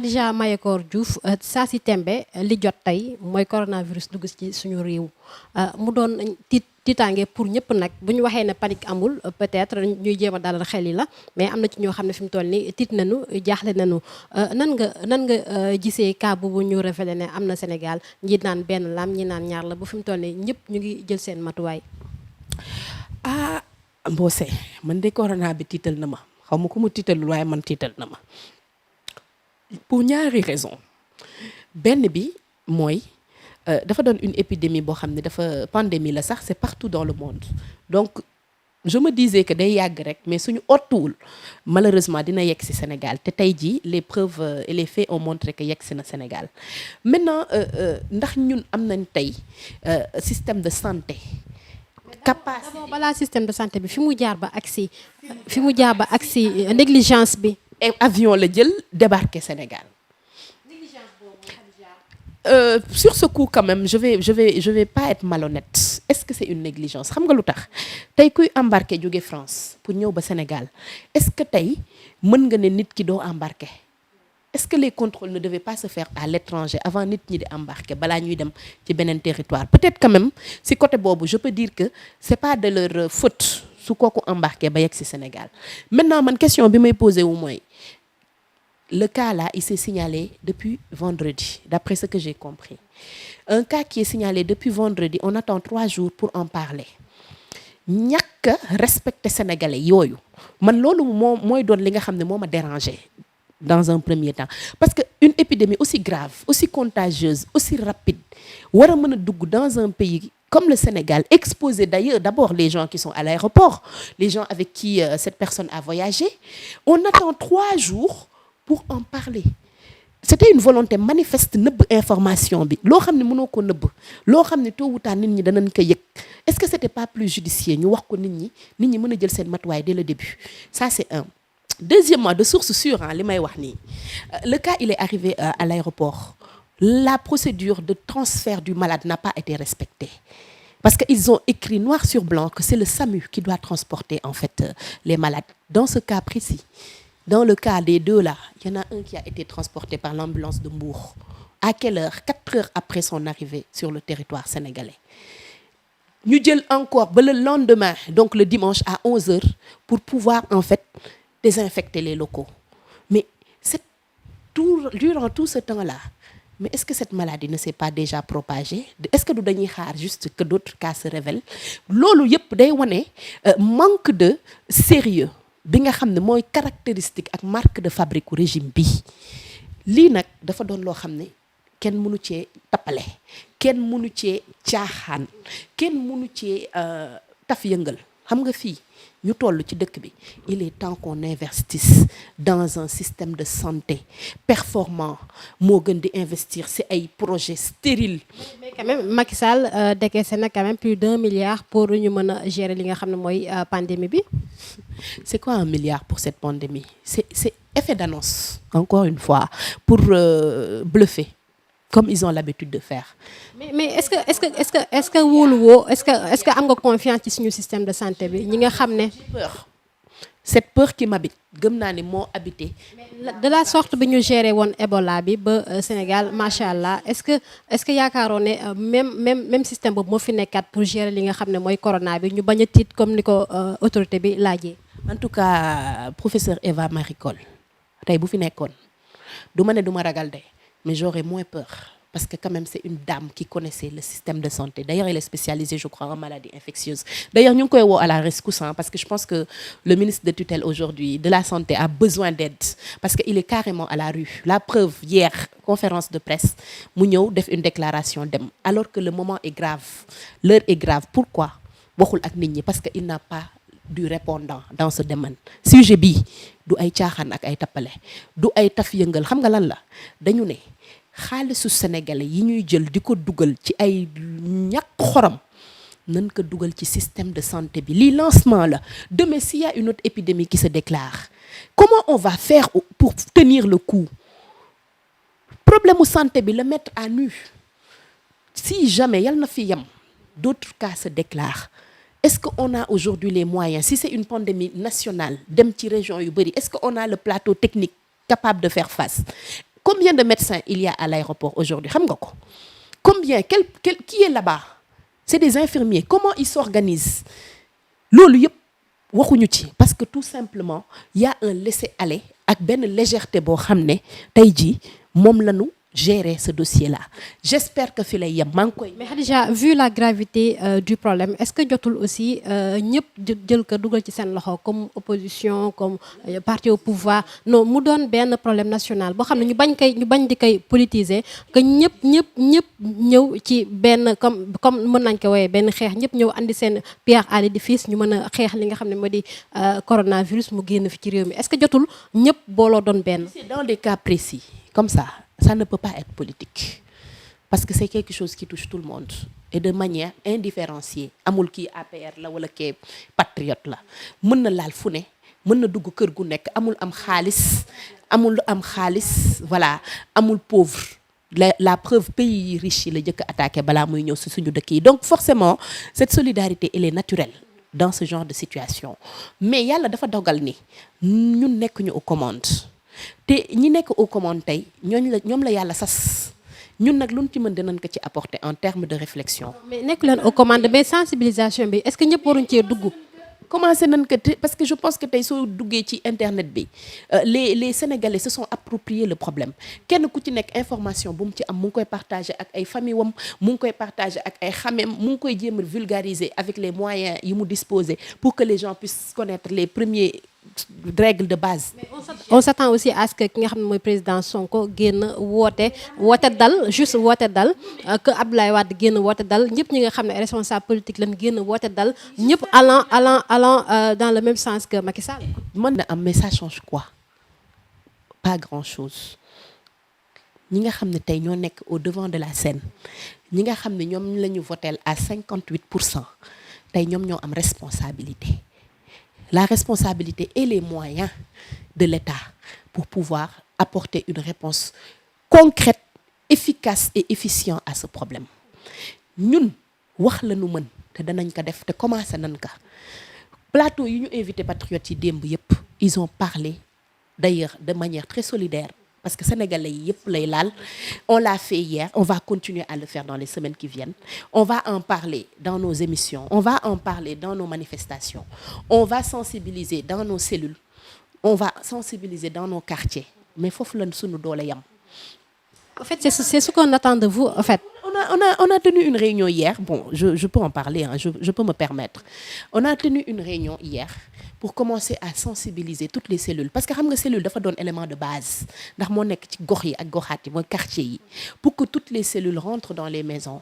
Khadija Mayakor Diouf saa si tembe li jot tey mooy coronavirus dugg ci suñu réew mu doon tiitaange pour ñëpp nag bu ñu waxee ne panique amul peut-être ñuy jéem a dalal xel yi la mais am na ci ñoo xam ne fi mu toll ni tiit nañu jaaxle nañu nan nga gisee cas bu ñu révélé ne am na Sénégal ñi naan benn lam ñi naan ñaar la bu fi mu toll ni ñëpp ñu ngi jël seen matuwaay. ah Mbose man de corona bi tiital na ma xaw ma ku mu tiitalul waaye man tiital na ma pour ñaari raison benn bi mooy dafa doon une épidémie boo xam ne dafa pandémie la sax c'est partout dans le monde donc je me disais que day yàgg rek mais suñu ottuwul malheureusement dina yegg si Sénégal te tey jii les preuves et les faits ont montré que yegg si na Sénégal maintenant ndax ñun am nañ tey système de santé capacité d'abord balaa système de santé bi fi mu jaar ba agsi négligence bi. et avion la jël débarquer Sénégal. Sur ce coup quand même je vais pas être malhonnête est-ce que c'est une négligence xam nga lu tax tey kuy embarqué jóge France pour ñëw ba Sénégal est-ce que tey mën nga ne nit ki doo embarqué est-ce que les contrôles ne devaient pas se faire à l'étranger avant nit ñi di embarqué balaa ñuy dem ci beneen territoire peut-être quand même si côté boobu je peux dire que c'est pas de leur faute su kooku embarqué ba yegg si Sénégal maintenant man question bi may posé wu mooy le cas là il s'est signalé depuis vendredi d'après ce que j'ai compris un cas qui est signalé depuis vendredi on attend 3 jours pour en parler ñàkk respecter sénégalais yooyu man loolu mooy doon li nga xam ne moo ma dérangé dans un premier temps parce que une épidémie aussi grave aussi contagieuse aussi rapide war a mën a dugg dans un pays comme le Sénégal exposer d'ailleurs d'abord les gens qui sont à l'aéroport les gens avec qui cette personne a voyagé on attend 3 jours pour en parler c'était une volonté manifeste nëbb information bi loo xam ne mënoo ko nëbb loo xam ne tôt ou tard nit ñi danañ ko yëg est-ce que c'était pas plus judicieux ñu wax ko nit ñi mën a jël seen matuwaay dès le début ça c'est un deuxièmement de source sûre li may wax nii le cas il est arrivé à l'aéroport la procédure de transfert du malade n'a pas été respectée parce que ils ont écrit noir sur blanc que c'est le SAMU qui doit transporter en fait les malades dans ce cas précis. Dans le cas des deux là, il y en a un qui a été transporté par l'ambulance de Mbour. À quelle heure? 4 heures après son arrivée sur le territoire sénégalais. Ñu jël encore ba le lendemain, donc le dimanche à 11 heures, pour pouvoir en fait désinfecter les locaux. Mais durant tout ce temps-là, mais est-ce que cette maladie ne s'est pas déjà propagée? Est-ce que du dañuy xaar juste que d'autres cas se révèlent? Loolu yëpp day wane manque de sérieux bi nga xam ne mooy caractéristique ak marque de fabrique u régime bi lii nag dafa doon loo xam ne kenn mënu cee tappale kenn mënu cee caaxaan kenn mënu cee taf yëngal xam nga fii ñu toll ci dëkk bi il est temps qu'on investisse dans un système de santé performant moo gën di investir ci ay projets stériles. mais quand même Macky Sall décaissé na quand même plus d'1 milliard pour ñu mën a gérer li nga xam ne mooy pandémie bi. C'est quoi 1 milliard pour cette pandémie? C'est effet d'annonce encore une fois pour bluffer comme ils ont l'habitude de faire. mais est-ce que wóolu woo est-ce que am nga confiance ci suñu système de santé bi ñi nga xam ne. peur cette peur qui m'habite gëm naa ne moo habité. de la sorte bi ñu géré woon Ebola bi ba Sénégal macha allah est-ce que yaakaaroon ne même système boobu moo fi nekkaat pour gérer li nga xam ne mooy corona bi ñu bañ a tiit comme ni ko autorité bi laajee. en tout cas professeur Eva Marie Coll tey bu fi nekkoon du ma ne du ma ragal de mais j'aurais moins peur parce que quand même c'est une dame qui connaissait le système de santé d'ailleurs elle est spécialisée je crois en maladies infectieuses d'ailleurs ñu ngi koy woo à la rescousse parce que je pense que le ministre de tutelle aujourd'hui de la santé a besoin d'aide parce que il est carrément à la rue la preuve hier conférence de presse mu ñëw def une déclaration dem alors que le moment est grave l'heure est grave pourquoi waxul ak nit ñi parce que il n'a pas du répondant dans ce domaine sujet bi du ay caaxaan ak ay tappale du ay taf yëngal xam nga lan la dañu ne xaalisu sénégalais yi ñuy jël di ko dugal ci ay ñàkk xorom nañ ko dugal ci système de santé bi lii lancement la demain s'il y a une autre épidémie qui se déclare comment on va faire pour tenir le coup problème mu santé bi la mettre à nu si jamais yal na fi yem d'autres cas se déclarent est-ce qu'on a aujourd'hui les moyens si c'est une pandémie nationale dem ci région yu bari est-ce qu'on a le plateau technique capable de faire face combien de médecins il y a à l'aéroport aujourd'hui xam nga ko combien qui est là-bas c'est des infirmiers comment ils s'organisent loolu yëpp waxuñu ci parce que tout simplement il y a un laisser-aller ak benn légèreté boo xam ne tey jii moom lañu gérer ce dossier-là j'espère que fi lay yem maa ngi koy. mais Khadija vu la gravité du problème est-ce que jotul aussi ñëpp jël ko dugal ci seen loxo comme opposition comme parti au pouvoir non mu doon benn problème national boo xam ne ñu bañ di koy politiser que ñëpp ñëw ci benn comme mën nañ ko woowee benn xeex ñëpp ñëw andi seen pierre à l'édifice ñu mën a xeex li nga xam ne moo di coronavirus mu génn fi ci réew mi est-ce que jotul ñëpp booloo doon benn. c'est dans des cas précis comme ça ne peut pas être politique parce que c'est quelque chose qui touche tout le monde et de manière indifférenciée amul kii APR la wala kii patriote la mën na laal fu ne mën na dugg kër gu nekk amul am xaalis voilà amul pauvre la preuve pays riche yi la jëkk attaqué balaa muy ñëw si suñu dëkk yi donc forcément cette solidarité elle est naturelle dans ce genre de situation mais yàlla dafa dogal ni ñun nekk ñu aux commandes te ñi nekk aux commandes tey ñoom la yàlla sas ñun nag luñ ci mën dinañ ko ci apporter en termes de réflexion. mais nekk leen aux commandes mais sensibilisation bi est-ce que ñëpp waruñ cee dugg. commencé nañ ko parce que je pense que tey soo duggee ci internet bi les Sénégalais se sont appropriés le problème kenn ku ci nekk information bu mu ci am mu ngi koy partager ak ay famille wam mu ngi koy partager ak ay xameem mu ngi koy jéem a vulgariser avec les moyens yi mu disposer pour que les gens puissent connaître les premiers règles de base. Mais on s'attend aussi à ce que ki nga xam ne mooy président Sonko génn woote dal que Abdoulaye Wade génn woote dal ñëpp ñi nga xam ne responsable politique lañ génn woote dal ñëpp allant dans le même sens que Macky Sall. mën na am mais ça change quoi pas grand-chose ñi nga xam ne tey ñoo nekk au devant de la scène ñi nga xam ne ñoom la ñu voteel à 58% tey ñoom ñoo am responsabilité. La responsabilité et les moyens de l'État pour pouvoir apporter une réponse concrète, efficace et efficiente à ce problème. ñun wax la ñu mën te danañ ko def te commencé nañ ko plateau yi ñu invité patriotes yi démb yëpp ils ont parlé d'ailleurs de manière très solidaire parce que sénégalais yi yëpp lay laal on l'a fait hier on va continuer à le faire dans les semaines qui viennent on va en parler dans nos émissions on va en parler dans nos manifestations on va sensibiliser dans nos cellules on va sensibiliser dans nos quartiers mais foofu lan sunu doole yam. En fait c'est ce qu'on attend de vous en fait. On a tenu une réunion hier bon je peux en parler hein, je peux me permettre on a tenu une réunion hier pour commencer à sensibiliser toutes les cellules parce que xam nga cellule dafa doon élément de base ndax moo nekk ci gox yi ak goxaat yi mooy quartier yi pour que toutes les cellules rentrent dans les maisons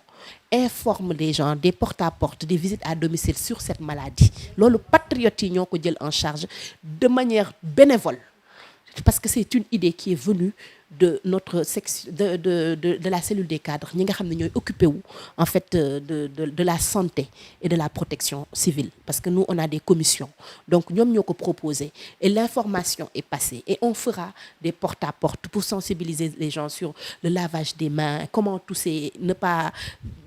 informent les gens des porte-à-porte des visites à domicile sur cette maladie loolu patriotes yi ñoo ko jël en charge de manière bénévole parce que c'est une idée qui est venue de notre section de la cellule des cadres ñi nga xam ne ñooy occupé wu en fait de la santé et de la protection civile parce que nous on a des commissions donc ñoom ñoo ko proposé et l'information est passée et on fera des porte-à-porte pour sensibiliser les gens sur le lavage des mains comment tousser ne pas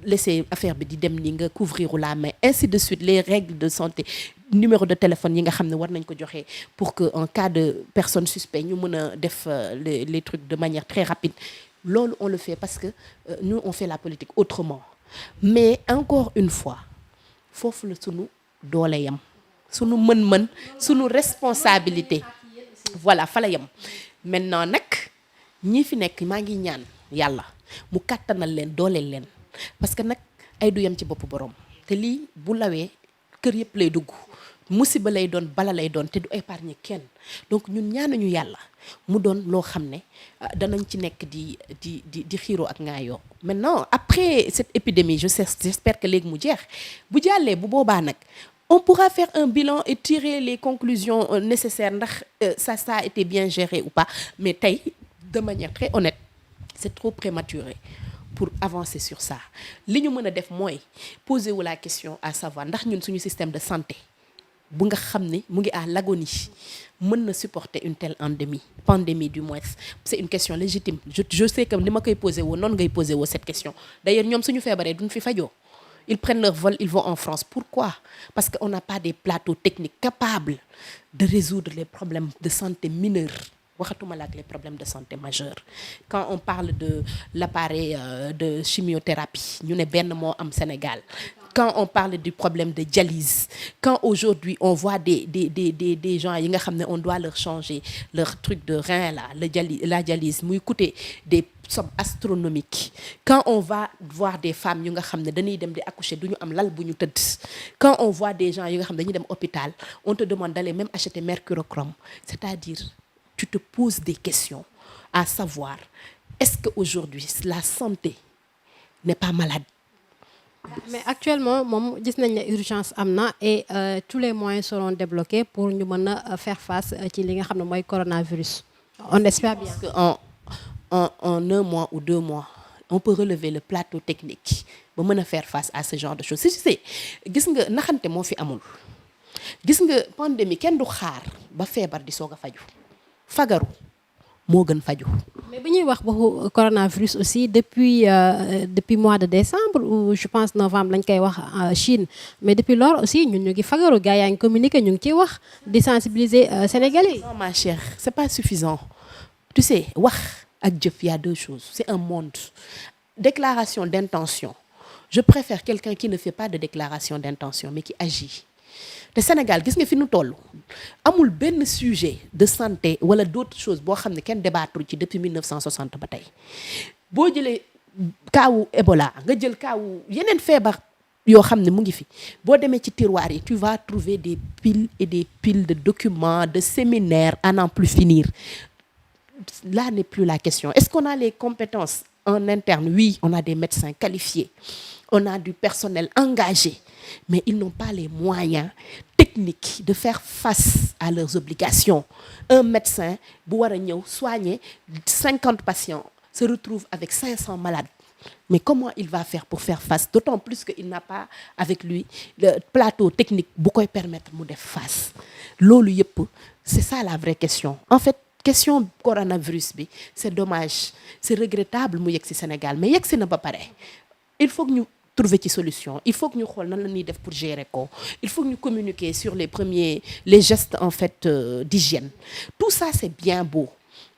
laisser affaire bi di dem ni nga couvrir la main ainsi de suite les règles de santé numéro de téléphone yi nga xam ne war nañ ko joxe pour que en cas de personne suspecte ñu mën a def les trucs de manière très rapide loolu on le fait parce que nous on fait la politique autrement mais encore une fois foofu la sunu doole yam sunu mën-mën sunu responsabilité voilà fa la yam maintenant nag ñi fi nekk maa ngi ñaan yàlla mu kàttanal leen dooleel leen parce que nag ay du yam ci boppu borom te lii bu lawee kër yëpp lay dugg musiba lay doon bala lay doon te du épargner kenn donc ñun ñaanuñu yàlla mu doon loo xam ne danañ ci nekk di xiiroo ak ngaayoo maintenant après cette épidémie j'espère que léegi mu jeex bu jàllee bu boobaa nag on pourra faire un bilan et tirer les conclusions nécessaires ndax ça a été bien géré ou pas mais tey de manière très honnête c'est trop prématuré pour avancer sur ça li ñu mën a def mooy poser wu la question à savoir ndax ñun suñu système de santé bu nga xam ne mu ngi à l'agonie mën na supporter une telle pandémie du moins c'est une question légitime je sais que ni ma koy poser woo noonu ngay poser woo cette question d'ailleurs ñoom suñu feebaree duñ fi fajoo ils prennent leur vol ils vont en France pourquoi parce que on n'a pas des plateaux techniques capables de résoudre les problèmes de santé mineurs waxatuma la ak les problèmes de santé majeurs. Quand on parle de l'appareil de chimiothérapie ñu ne benn moo am Sénégal. Quand on parle du problème de dialyse, quand aujourd'hui on voit des gens yi nga xam ne on doit leur changer leur truc de rein là, la dialyse muy coûter des sommes astronomiques. Quand on va voir des femmes yu nga xam ne dañuy dem di accoucher du ñu am lal bu ñu tëdd. Quand on voit des gens yu nga xam ne dañuy dem hôpital, on te demande d'aller même acheter mercurochrome. C'est-à-dire, tu te poses des questions à savoir, est-ce qu'aujourd'hui la santé n'est pas malade? Mais actuellement moom gis nañ ne urgence am na et tous les moyens seront débloqués pour ñu mën a faire face ci li nga xam ne mooy coronavirus. On espère bien. Parce que en 1 mois ou 2 mois on peut relever le plateau technique ba mën a faire face à ce genre de choses. Si gis nga naxante moo fi amul. Gis nga pandémie kenn du xaar ba feebar di soog a faju fagaru moo gën faju. Mais bu ñuy wax waxu coronavirus aussi depuis mois de décembre ou je pense novembre lañ koy wax Chine mais depuis lors aussi ñun ñu ngi fagaru gars yaa ngi communiqué ñu ngi ciy wax di sensibiliser Sénégalais. Non ma chère, c'est pas suffisant. Tu sais wax ak jëf y a 2 choses. C'est un monde. Déclaration d'intention. Je préfère quelqu'un qui ne fait pas de déclaration d'intention mais qui agit. te Sénégal gis nga fi nu toll amul benn sujet de santé wala d'autres choses boo xam ne kenn débattu ci depuis 1960 ba tey boo jëlee kaawu Ebola nga jël kaawu yeneen feebar yoo xam ne mu ngi fi boo demee ci tiroir yi tu vas trouver des piles et des piles de documents de séminaires à n'en plus finir. Là n'est plus la question. Est-ce qu'on a les compétences en interne? Oui, on a des médecins qualifiés. On a du personnel engagé, mais ils n'ont pas les moyens techniques de faire face à leurs obligations. Un médecin bu war a ñëw soigner 50 patients se retrouve avec 500 malades. Mais comment il va faire pour faire face? D'autant plus qu'il n'a pas avec lui le plateau technique bu koy permettre mu def face. Loolu yëpp, c'est ça la vraie question. En fait, question coronavirus bi, c'est dommage, c'est regrettable mu yegg ci Sénégal, mais yegg ci na ba pare. Il faut que ñu trouver ci solution. Il faut que ñu xool nan la ñuy def pour gérer ko. Il faut que ñu communiquer sur les gestes en fait d'hygiène. Tout ça c'est bien beau,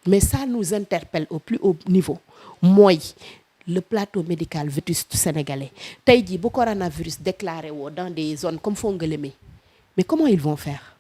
mais ça nous interpelle au plus haut niveau. Mooy le plateau médical vétuste sénégalais. Tey jii bu coronavirus déclaré woo dans des zones comme Fongolemé, mais comment ils vont faire?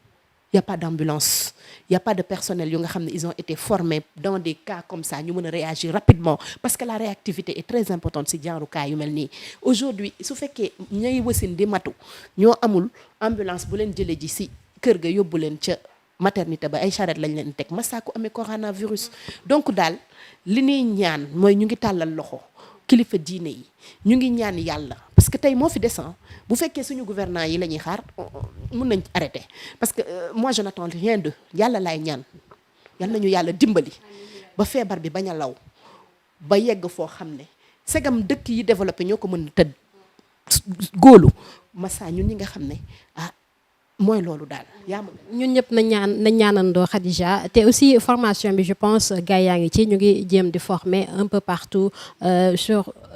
Il n'y a pas d'ambulance, il n'y a pas de personnel yu nga xam ne ils ont été formés dans des cas comme ça ñu mën a réagir rapidement parce que la réactivité est très importante ci genre cas yu mel nii. Aujourd'hui su fekkee ñay wasin di matu ñoo amul ambulance bu leen jëlee ji ci kër ga yóbbu leen ca maternité ba ay charrette lañ leen teg massa ko amee coronavirus. Donc daal li ñuy ñaan mooy ñu ngi tàllal loxo kilifa diine yi ñu ngi ñaan yàlla parce que tey moo fi descend bu fekkee suñu gouvernants yi la ñuy xaar mën nañ arrêter parce que moi je n'attends rien de yàlla laay ñaan yal nañu yàlla dimbali ba feebar bi bañ a law ba yegg foo xam ne segam dëkk yi développé ñoo ko mën a tëdd góolu massa ñun ñi nga xam ne mooy loolu daal yaa ma ñun ñëpp nañ ñaanandoo Khadija te aussi formation bi je pense gars yaa ngi ci ñu ngi jéem di former un peu partout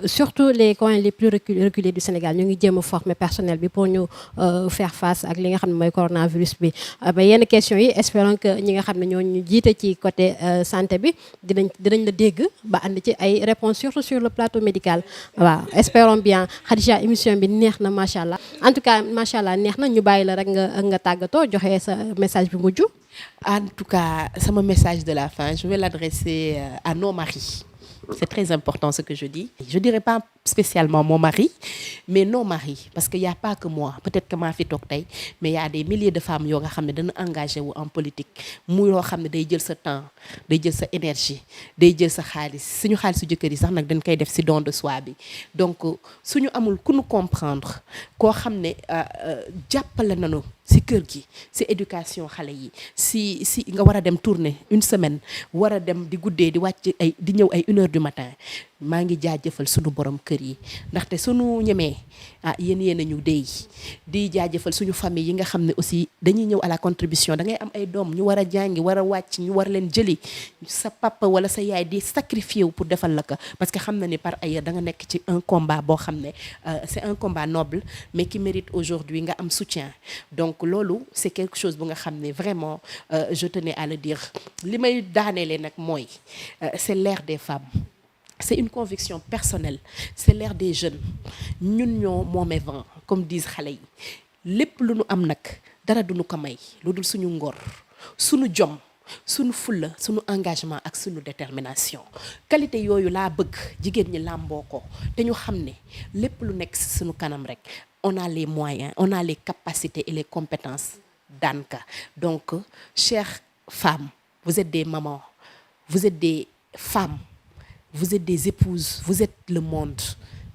surtout les coins les plus reculés du Sénégal ñu ngi jéem a former personnel bi pour ñu faire face ak li nga xam ne mooy coronavirus bi. ba yenn question yi espérons que ñi nga xam ne ñoo ñu jiite ci côté santé bi dinañ la dégg ba ànd ci ay réponses surtout sur le plateau médical. waaw espérons bien Khadija émission bi neex na macha allah en tout cas macha allah neex na ñu bàyyi la rek nga tàggatoo joxe sa message bi mujj. En tout cas sama message de la fin je vais l'adresser à nos maris. C'est très important ce que je dis. Je dirais pas spécialement mon mari, mais nos maris. Parce qu'il n'y a pas que moi. Peut-être que ma fi toog tey, mais il y a des milliers de femmes yoo nga xam ne dañu engagé wu en politique. mu yoo xam ne day jël sa temps, day jël sa énergie, day jël sa xaalis. Suñu xaalisu jëkkër yi sax nag dañ koy def ci don de soi bi. Donc suñu amul ku ñu comprendre koo xam ne jàppale nañu ci kër gi, ci éducation xale yi, ci nga war a dem tourner une semaine, war a dem di guddee di wàcc di ñëw ay 1 heure du matin. maa ngi jaajëfal sunu borom kër yi ndaxte sunu ñemee yéen a ñu dey di jaajëfal suñu famille yi nga xam ne aussi dañuy ñëw à la contribution da ngay am ay doom ñu war a jàngi war a wàcc ñu war leen jëli sa papa wala sa yaay di sacrifier wu pour defal la ko parce que xam na ni par ailleurs da nga nekk ci un combat boo xam ne c'est un combat noble mais qui mérite aujourd'hui nga am soutien donc loolu c'est quelque chose bu nga xam ne vraiment je tenais à le dire li may daaneele nag mooy c'est l'ère des femmes. C'est une conviction personnelle c'est l'ère des jeunes ñun ñoo moomee vent comme disent xale yi lépp lu nu am nag dara duñu ko may lu dul suñu ngor suñu jom suñu fulla suñu engagement ak suñu détermination qualité yooyu laa bëgg jigéen ñi làmboo ko te ñu xam ne lépp lu nekk ci suñu kanam rek on a les moyens on a les capacités et les compétences daan ka donc chères femmes vous êtes des mamans vous êtes des femmes vous êtes des épouses, vous êtes le monde.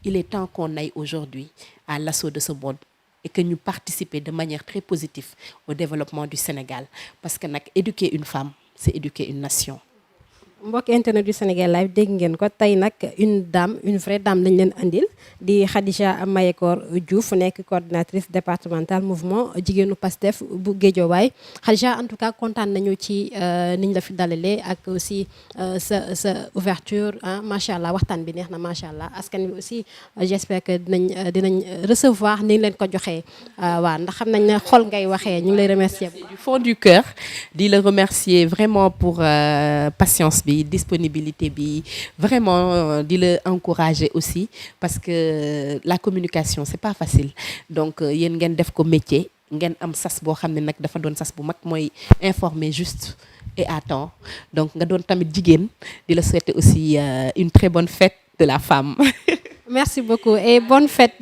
Il est temps qu'on aille aujourd'hui à l'assaut de ce monde et que nous participions de manière très positive au développement du Sénégal. Parce que éduquer une femme, c'est éduquer une nation. mbokk internet du Sénégal Live dégg ngeen ko tey nag une vraie dame lañ leen andil di Khadija Mayekor Diouf nekk coordinatrice départementale mouvement jigéenu Pastef bu Guédiawaye Khadija en tout cas kontaan nañu ci niñ la fi dalalee ak aussi sa ouverture macha allah waxtaan bi neex na macha allah askan bi aussi j'espère que dinañ recevoir ni leen ko joxee waaw ndax xam nañ ne xol ngay waxee ñu ngi lay remercier du fond du cœur di la remercier vraiment pour patience bi disponibilité bi vraiment di la encourager aussi parce que la communication c'est pas facile donc yéen ngeen def ko métier ngeen am sas boo xam ne nag dafa doon sas bu mag mooy informer juste et à temps donc nga doon tamit jigéen di la souhaiter aussi une très bonne fête de la femme. Merci beaucoup et bonne fête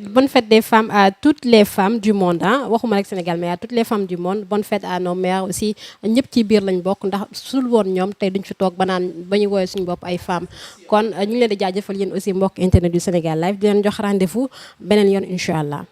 des femmes à toutes les femmes du monde waxuma rek Sénégal mais à toutes les femmes du monde bonne fête à nos mères aussi ñëpp ci biir lañ bokk ndax sul woon ñoom tey duñ fi toog ba ñu woowee suñu bopp ay femmes kon ñu ngi leen di jaajëfal yéen aussi mbokk internet du Sénégal Live di leen jox rendez-vous beneen yoon incha allah.